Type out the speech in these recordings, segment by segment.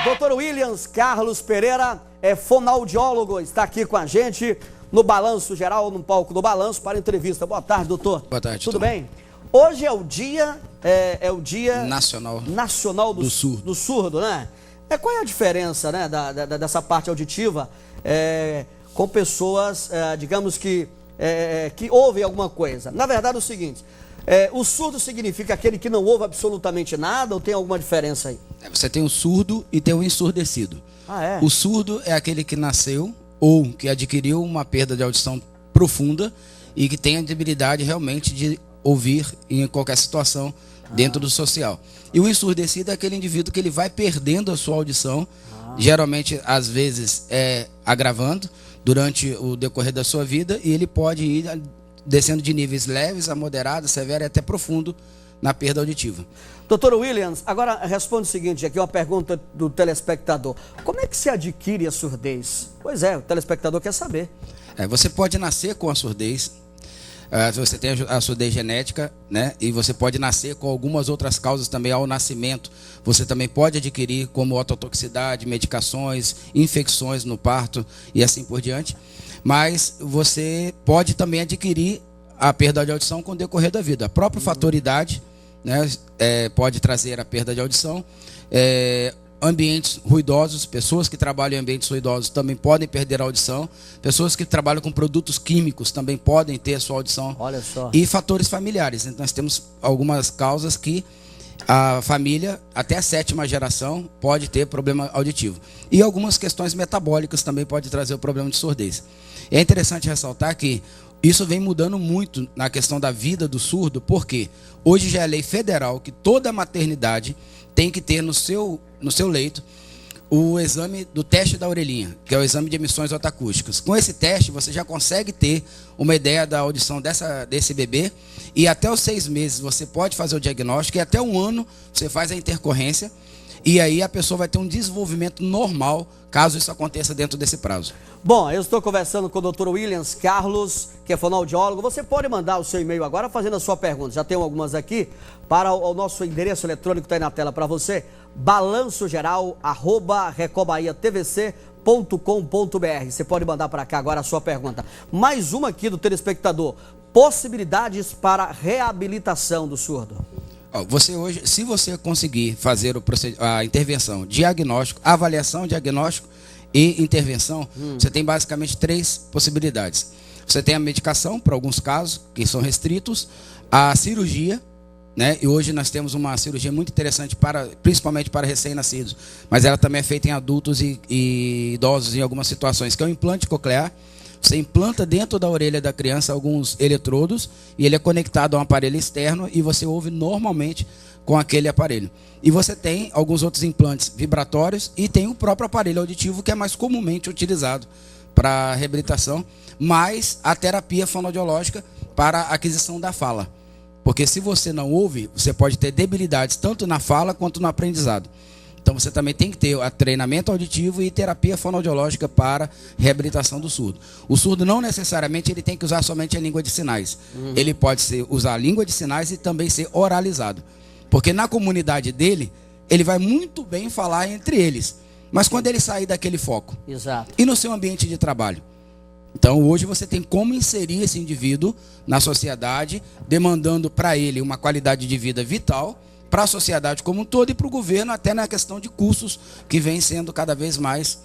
Dr. Williams Carlos Pereira é fonoaudiólogo, está aqui com a gente no Balanço Geral, no palco do Balanço, para entrevista. Boa tarde, doutor. Boa tarde. Tudo bem? Hoje é o dia, Nacional do Surdo, né? Qual é a diferença, né, dessa parte auditiva com pessoas, digamos que ouvem alguma coisa? Na verdade é o seguinte, o surdo significa aquele que não ouve absolutamente nada ou tem alguma diferença aí? Você tem o surdo e tem o ensurdecido. Ah, é? O surdo é aquele que nasceu ou que adquiriu uma perda de audição profunda e que tem a debilidade realmente de ouvir em qualquer situação dentro do social. E o ensurdecido é aquele indivíduo que ele vai perdendo a sua audição, geralmente, às vezes, agravando durante o decorrer da sua vida, e ele pode ir descendo de níveis leves a moderados, severo e até profundo na perda auditiva. Doutor Williams, agora responde o seguinte, aqui uma pergunta do telespectador. Como é que se adquire a surdez? Pois é, o telespectador quer saber. Você pode nascer com a surdez, você tem a surdez genética, né? E você pode nascer com algumas outras causas também ao nascimento. Você também pode adquirir como ototoxicidade, medicações, infecções no parto e assim por diante. Mas você pode também adquirir a perda de audição com o decorrer da vida. A própria fator idade, né, pode trazer a perda de audição. Ambientes ruidosos, pessoas que trabalham em ambientes ruidosos também podem perder a audição. Pessoas que trabalham com produtos químicos também podem ter a sua audição. Olha só. E fatores familiares. Então, nós temos algumas causas que a família, até a 7ª geração, pode ter problema auditivo. E algumas questões metabólicas também podem trazer o problema de surdez. É interessante ressaltar que isso vem mudando muito na questão da vida do surdo, porque hoje já é lei federal que toda maternidade tem que ter no seu leito o exame do teste da orelhinha, que é o exame de emissões otoacústicas. Com esse teste, você já consegue ter uma ideia da audição desse bebê, e até os 6 meses você pode fazer o diagnóstico, e até 1 ano você faz a intercorrência, e aí a pessoa vai ter um desenvolvimento normal, caso isso aconteça dentro desse prazo. Bom, eu estou conversando com o Dr. Williams Carlos, que é fonoaudiólogo. Você pode mandar o seu e-mail agora fazendo a sua pergunta. Já tem algumas aqui para o nosso endereço eletrônico que está aí na tela para você. balançogeral@recobahiatvc.com.br. Você pode mandar para cá agora a sua pergunta. Mais uma aqui do telespectador. Possibilidades para reabilitação do surdo. Você hoje, se você conseguir fazer a intervenção, diagnóstico, avaliação, diagnóstico e intervenção, você tem basicamente 3 possibilidades. Você tem a medicação, para alguns casos, que são restritos, a cirurgia, né? E hoje nós temos uma cirurgia muito interessante, principalmente para recém-nascidos, mas ela também é feita em adultos e idosos em algumas situações, que é o implante coclear. Você implanta dentro da orelha da criança alguns eletrodos e ele é conectado a um aparelho externo e você ouve normalmente com aquele aparelho. E você tem alguns outros implantes vibratórios e tem o próprio aparelho auditivo, que é mais comumente utilizado para reabilitação, mais a terapia fonoaudiológica para a aquisição da fala. Porque se você não ouve, você pode ter debilidades tanto na fala quanto no aprendizado. Então você também tem que ter treinamento auditivo e terapia fonoaudiológica para reabilitação do surdo. O surdo não necessariamente ele tem que usar somente a língua de sinais. Ele pode usar a língua de sinais e também ser oralizado. Porque na comunidade dele, ele vai muito bem falar entre eles. Mas quando ele sair daquele foco? Exato. E no seu ambiente de trabalho? Então hoje você tem como inserir esse indivíduo na sociedade, demandando para ele uma qualidade de vida vital, para a sociedade como um todo e para o governo, até na questão de custos que vem sendo cada vez mais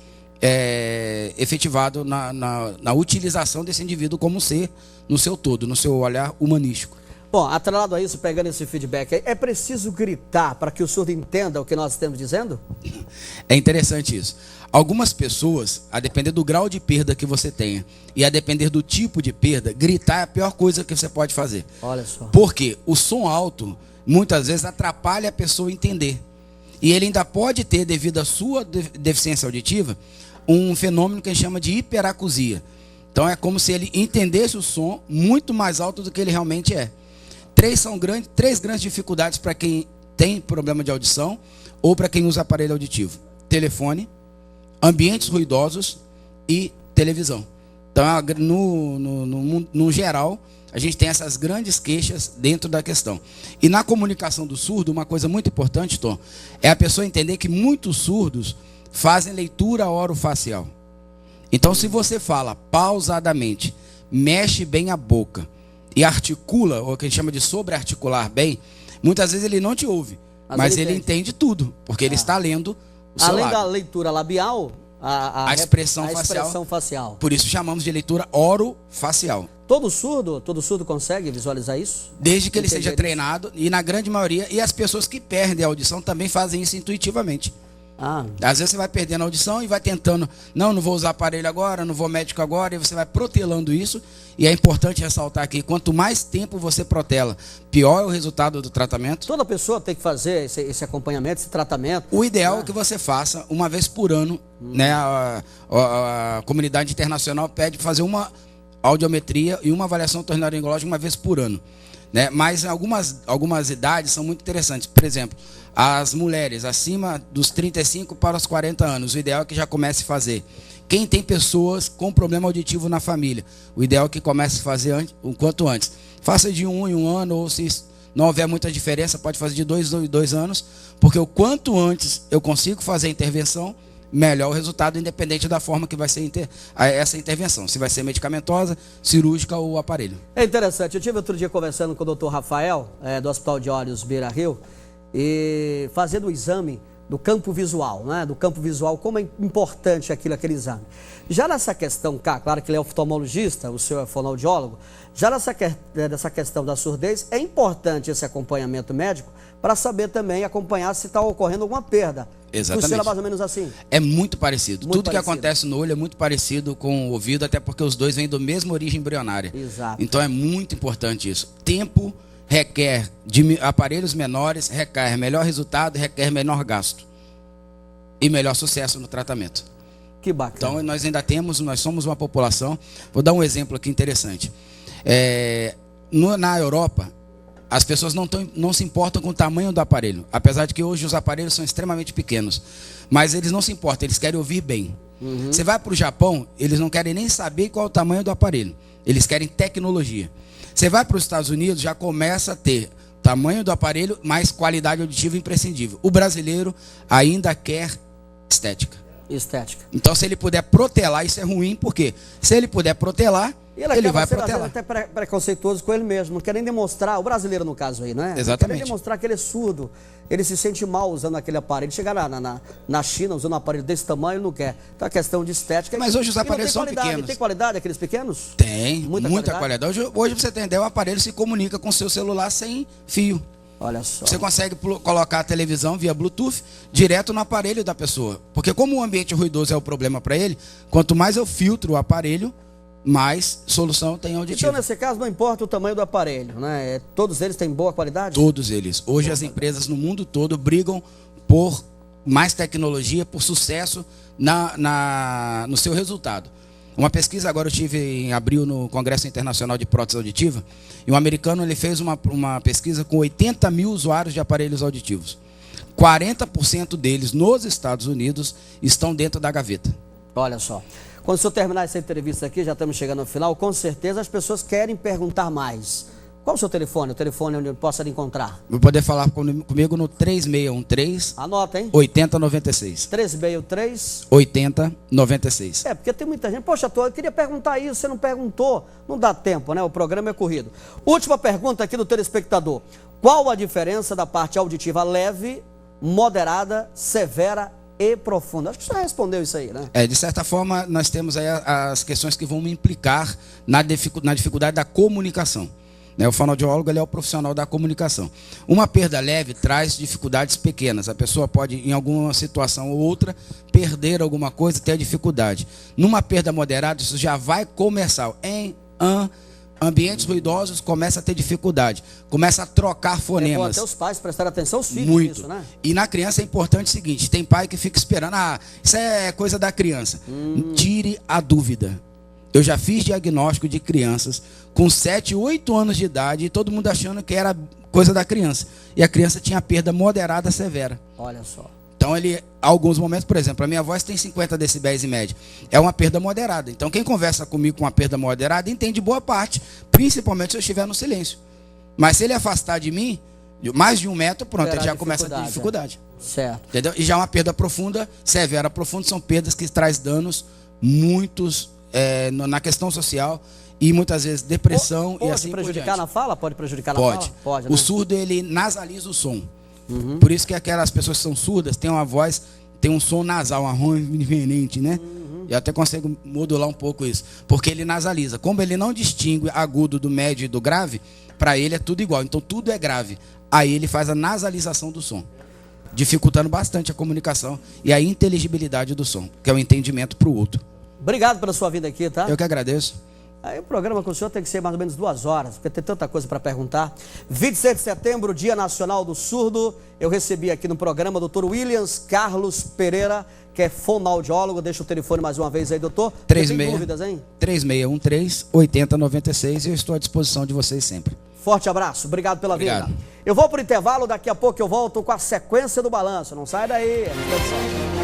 efetivado na utilização desse indivíduo como ser no seu todo, no seu olhar humanístico. Bom, atrelado a isso, pegando esse feedback aí, é preciso gritar para que o surdo entenda o que nós estamos dizendo? É interessante isso. Algumas pessoas, a depender do grau de perda que você tenha e a depender do tipo de perda, gritar é a pior coisa que você pode fazer. Olha só. Porque o som alto muitas vezes atrapalha a pessoa entender. E ele ainda pode ter, devido à sua deficiência auditiva, um fenômeno que a gente chama de hiperacusia. Então é como se ele entendesse o som muito mais alto do que ele realmente é. 3 grandes dificuldades para quem tem problema de audição ou para quem usa aparelho auditivo: telefone, ambientes ruidosos e televisão. Então, no geral, a gente tem essas grandes queixas dentro da questão. E na comunicação do surdo, uma coisa muito importante, Tom, é a pessoa entender que muitos surdos fazem leitura orofacial. Então, se você fala pausadamente, mexe bem a boca e articula, ou o que a gente chama de sobrearticular bem, muitas vezes ele não te ouve, mas ele entende tudo, porque ele está lendo o seu Além lábio. da leitura labial, a expressão facial. Por isso chamamos de leitura orofacial. Todo surdo consegue visualizar isso? Desde que ele seja treinado, e na grande maioria, e as pessoas que perdem a audição também fazem isso intuitivamente. Às vezes você vai perdendo a audição e vai tentando, não vou usar aparelho agora, não vou médico agora, e você vai protelando isso. E é importante ressaltar aqui, quanto mais tempo você protela, pior é o resultado do tratamento. Toda pessoa tem que fazer esse acompanhamento, esse tratamento. O ideal é que você faça uma vez por ano, né? A comunidade internacional pede para fazer uma audiometria e uma avaliação otorrinolaringológica uma vez por ano, né? Mas algumas idades são muito interessantes. Por exemplo, as mulheres acima dos 35 para os 40 anos, o ideal é que já comece a fazer. Quem tem pessoas com problema auditivo na família, o ideal é que comece a fazer o quanto antes. Faça de 1 em 1 ano, ou se não houver muita diferença, pode fazer de 2 em 2 anos, porque o quanto antes eu consigo fazer a intervenção, melhor o resultado, independente da forma que vai ser essa intervenção. Se vai ser medicamentosa, cirúrgica ou aparelho. É interessante. Eu estive outro dia conversando com o Dr. Rafael, do Hospital de Olhos Beira Rio, e fazendo o exame do campo visual, né? Do campo visual, como é importante aquele exame. Já nessa questão, claro que ele é oftalmologista, o senhor é fonoaudiólogo, já nessa questão da surdez, é importante esse acompanhamento médico para saber também acompanhar se está ocorrendo alguma perda. Exatamente. Funciona mais ou menos assim? É muito parecido. Muito Tudo que acontece no olho é muito parecido com o ouvido, até porque os dois vêm da mesma origem embrionária. Exato. Então é muito importante isso. Tempo requer de aparelhos menores, requer melhor resultado, requer menor gasto e melhor sucesso no tratamento. Que bacana. Então nós somos uma população, vou dar um exemplo aqui interessante. Na Europa, as pessoas não se importam com o tamanho do aparelho, apesar de que hoje os aparelhos são extremamente pequenos, mas eles não se importam, eles querem ouvir bem. Você vai para o Japão, eles não querem nem saber qual é o tamanho do aparelho, eles querem tecnologia. Você vai para os Estados Unidos, já começa a ter tamanho do aparelho, mais qualidade auditiva imprescindível. O brasileiro ainda quer estética. Então, se ele puder protelar, isso é ruim, porque se ele puder protelar, ele vai protelar. Até preconceituoso com ele mesmo, não quer nem demonstrar, o brasileiro no caso aí, não é? Exatamente. Não quer nem demonstrar que ele é surdo, ele se sente mal usando aquele aparelho. Chegar na China usando um aparelho desse tamanho, ele não quer. Então, a questão de estética. Mas hoje os aparelhos são pequenos. Tem qualidade aqueles pequenos? Tem, muita qualidade. Hoje você tem ideia, o aparelho se comunica com o seu celular sem fio. Olha só. Você consegue colocar a televisão via Bluetooth direto no aparelho da pessoa. Porque como o ambiente ruidoso é o problema para ele, quanto mais eu filtro o aparelho, mais solução tem auditiva. Então, nesse caso, não importa o tamanho do aparelho, né? Todos eles têm boa qualidade? Todos eles. Hoje as empresas no mundo todo brigam por mais tecnologia, por sucesso no seu resultado. Uma pesquisa, agora eu tive em abril no Congresso Internacional de Prótese Auditiva, e um americano ele fez uma pesquisa com 80 mil usuários de aparelhos auditivos. 40% deles nos Estados Unidos estão dentro da gaveta. Olha só. Quando o senhor terminar essa entrevista aqui, já estamos chegando ao final, com certeza as pessoas querem perguntar mais. Qual o seu telefone? O telefone onde eu possa lhe encontrar? Vou poder falar comigo no 3613... Anota, hein? 8096. 3613... 8096. Porque tem muita gente. Poxa, eu queria perguntar isso, você não perguntou. Não dá tempo, né? O programa é corrido. Última pergunta aqui do telespectador. Qual a diferença da parte auditiva leve, moderada, severa e profunda? Acho que você já respondeu isso aí, né? De certa forma, nós temos aí as questões que vão me implicar na dificuldade da comunicação. O fonoaudiólogo ele é o profissional da comunicação. Uma perda leve traz dificuldades pequenas. A pessoa pode, em alguma situação ou outra, perder alguma coisa e ter dificuldade. Numa perda moderada, isso já vai começar. Ambientes ruidosos, começa a ter dificuldade. Começa a trocar fonemas. Até os pais prestarem atenção aos filhos muito nisso, né? E na criança é importante o seguinte, tem pai que fica esperando, isso é coisa da criança. Tire a dúvida. Eu já fiz diagnóstico de crianças com 7, 8 anos de idade e todo mundo achando que era coisa da criança. E a criança tinha perda moderada severa. Olha só. Então, alguns momentos, por exemplo, a minha voz tem 50 decibéis em média. É uma perda moderada. Então, quem conversa comigo com uma perda moderada entende boa parte, principalmente se eu estiver no silêncio. Mas se ele afastar de mim, mais de 1 metro, pronto, ele já começa a ter dificuldade. Certo. Entendeu? E já uma perda profunda, severa profunda, são perdas que trazem danos muitos na questão social e muitas vezes depressão e assim por diante. Pode prejudicar na fala? Pode prejudicar na fala? Pode, né? O surdo, ele nasaliza o som. Por isso que aquelas pessoas que são surdas têm uma voz, tem um som nasal, uma ronha diferente, né? Eu até consigo modular um pouco isso. Porque ele nasaliza. Como ele não distingue agudo do médio e do grave, para ele é tudo igual. Então tudo é grave. Aí ele faz a nasalização do som, dificultando bastante a comunicação e a inteligibilidade do som, que é o entendimento para o outro. Obrigado pela sua vinda aqui, tá? Eu que agradeço. Aí o programa com o senhor tem que ser mais ou menos 2 horas, porque tem tanta coisa para perguntar. 26 de setembro, Dia Nacional do Surdo. Eu recebi aqui no programa o Dr. Williams Carlos Pereira, que é fonoaudiólogo. Deixa o telefone mais uma vez aí, doutor. 36, tem dúvidas, hein? 3613-8096 e eu estou à disposição de vocês sempre. Forte abraço, obrigado pela vinda. Eu vou para o intervalo, daqui a pouco eu volto com a sequência do balanço. Não sai daí, produção.